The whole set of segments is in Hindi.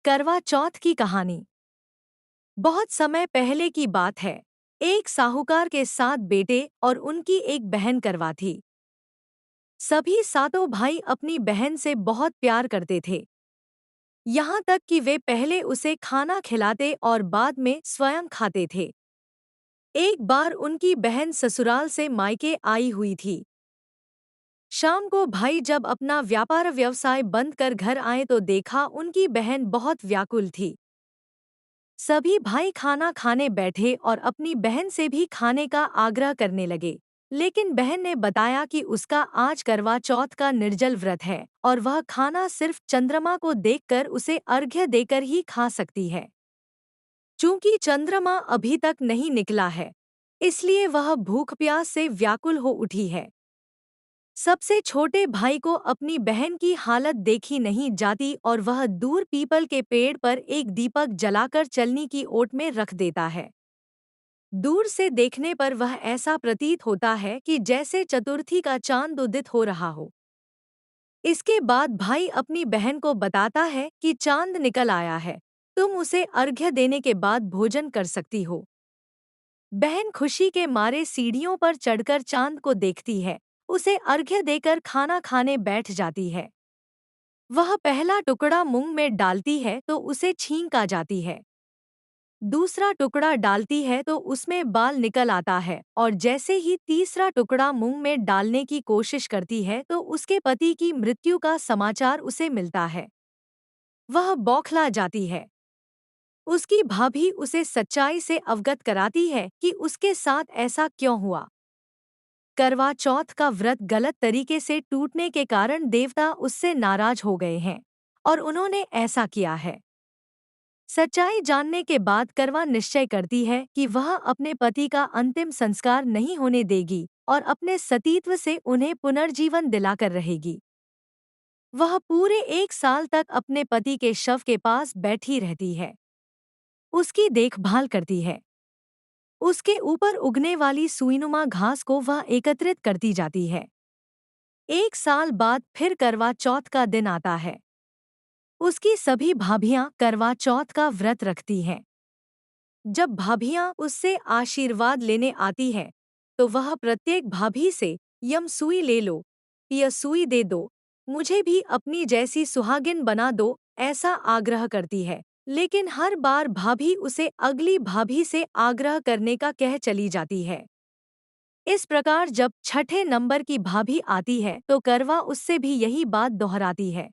करवा चौथ की कहानी। बहुत समय पहले की बात है। एक साहूकार के 7 बेटे और उनकी एक बहन करवा थी। सभी सातों भाई अपनी बहन से बहुत प्यार करते थे, यहाँ तक कि वे पहले उसे खाना खिलाते और बाद में स्वयं खाते थे। एक बार उनकी बहन ससुराल से मायके आई हुई थी। शाम को भाई जब अपना व्यापार व्यवसाय बंद कर घर आए तो देखा उनकी बहन बहुत व्याकुल थी। सभी भाई खाना खाने बैठे और अपनी बहन से भी खाने का आग्रह करने लगे, लेकिन बहन ने बताया कि उसका आज करवा चौथ का निर्जल व्रत है और वह खाना सिर्फ चंद्रमा को देखकर उसे अर्घ्य देकर ही खा सकती है। चूंकि चंद्रमा अभी तक नहीं निकला है, इसलिए वह भूख प्यास से व्याकुल हो उठी है। सबसे छोटे भाई को अपनी बहन की हालत देखी नहीं जाती और वह दूर पीपल के पेड़ पर एक दीपक जलाकर चलनी की ओट में रख देता है। दूर से देखने पर वह ऐसा प्रतीत होता है कि जैसे चतुर्थी का चांद उदित हो रहा हो। इसके बाद भाई अपनी बहन को बताता है कि चांद निकल आया है, तुम उसे अर्घ्य देने के बाद भोजन कर सकती हो। बहन खुशी के मारे सीढ़ियों पर चढ़कर चांद को देखती है, उसे अर्घ्य देकर खाना खाने बैठ जाती है। वह पहला टुकड़ा मुंह में डालती है तो उसे छींक आ जाती है। दूसरा टुकड़ा डालती है तो उसमें बाल निकल आता है और जैसे ही तीसरा टुकड़ा मुंह में डालने की कोशिश करती है तो उसके पति की मृत्यु का समाचार उसे मिलता है। वह बौखला जाती है। उसकी भाभी उसे सच्चाई से अवगत कराती है कि उसके साथ ऐसा क्यों हुआ। करवा चौथ का व्रत गलत तरीके से टूटने के कारण देवता उससे नाराज हो गए हैं और उन्होंने ऐसा किया है। सच्चाई जानने के बाद करवा निश्चय करती है कि वह अपने पति का अंतिम संस्कार नहीं होने देगी और अपने सतीत्व से उन्हें पुनर्जीवन दिलाकर रहेगी। वह पूरे 1 साल तक अपने पति के शव के पास बैठी रहती है, उसकी देखभाल करती है। उसके ऊपर उगने वाली सुईनुमा घास को वह एकत्रित करती जाती है। 1 साल बाद फिर करवा चौथ का दिन आता है। उसकी सभी भाभियां करवा चौथ का व्रत रखती हैं। जब भाभियां उससे आशीर्वाद लेने आती हैं, तो वह प्रत्येक भाभी से यम सुई ले लो, यह सुई दे दो, मुझे भी अपनी जैसी सुहागिन बना दो, ऐसा आग्रह करती है। लेकिन हर बार भाभी उसे अगली भाभी से आग्रह करने का कह चली जाती है। इस प्रकार जब छठे नंबर की भाभी आती है तो करवा उससे भी यही बात दोहराती है।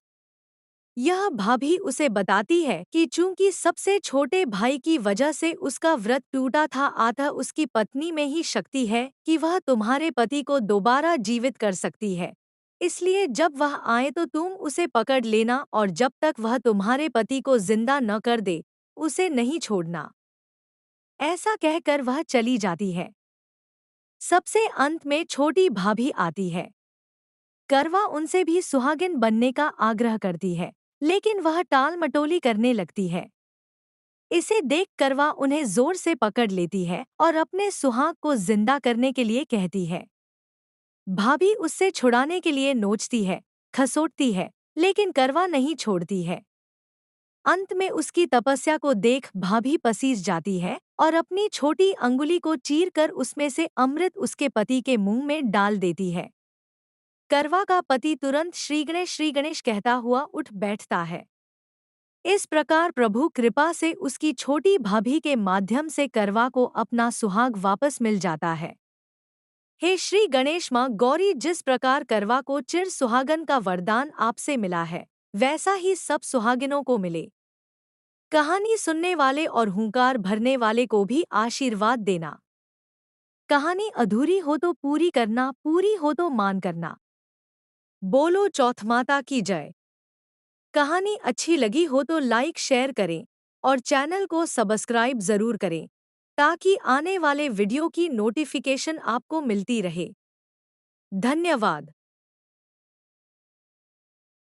यह भाभी उसे बताती है कि चूंकि सबसे छोटे भाई की वजह से उसका व्रत टूटा था, अतः उसकी पत्नी में ही शक्ति है कि वह तुम्हारे पति को दोबारा जीवित कर सकती है। इसलिए जब वह आए तो तुम उसे पकड़ लेना और जब तक वह तुम्हारे पति को जिंदा न कर दे, उसे नहीं छोड़ना। ऐसा कहकर वह चली जाती है। सबसे अंत में छोटी भाभी आती है। करवा उनसे भी सुहागिन बनने का आग्रह करती है, लेकिन वह टाल मटोली करने लगती है। इसे देख करवा उन्हें जोर से पकड़ लेती है और अपने सुहाग को जिंदा करने के लिए कहती है। भाभी उससे छुड़ाने के लिए नोचती है, खसोटती है, लेकिन करवा नहीं छोड़ती है। अंत में उसकी तपस्या को देख भाभी पसीज जाती है और अपनी छोटी अंगुली को चीरकर उसमें से अमृत उसके पति के मुंह में डाल देती है। करवा का पति तुरंत श्री गणेश कहता हुआ उठ बैठता है। इस प्रकार प्रभु कृपा से उसकी छोटी भाभी के माध्यम से करवा को अपना सुहाग वापस मिल जाता है। हे श्री गणेश माँ गौरी, जिस प्रकार करवा को चिर सुहागन का वरदान आपसे मिला है, वैसा ही सब सुहागिनों को मिले। कहानी सुनने वाले और हुंकार भरने वाले को भी आशीर्वाद देना। कहानी अधूरी हो तो पूरी करना, पूरी हो तो मान करना। बोलो चौथ माता की जय। कहानी अच्छी लगी हो तो लाइक शेयर करें और चैनल को सब्सक्राइब जरूर करें, ताकि आने वाले वीडियो की नोटिफिकेशन आपको मिलती रहे। धन्यवाद।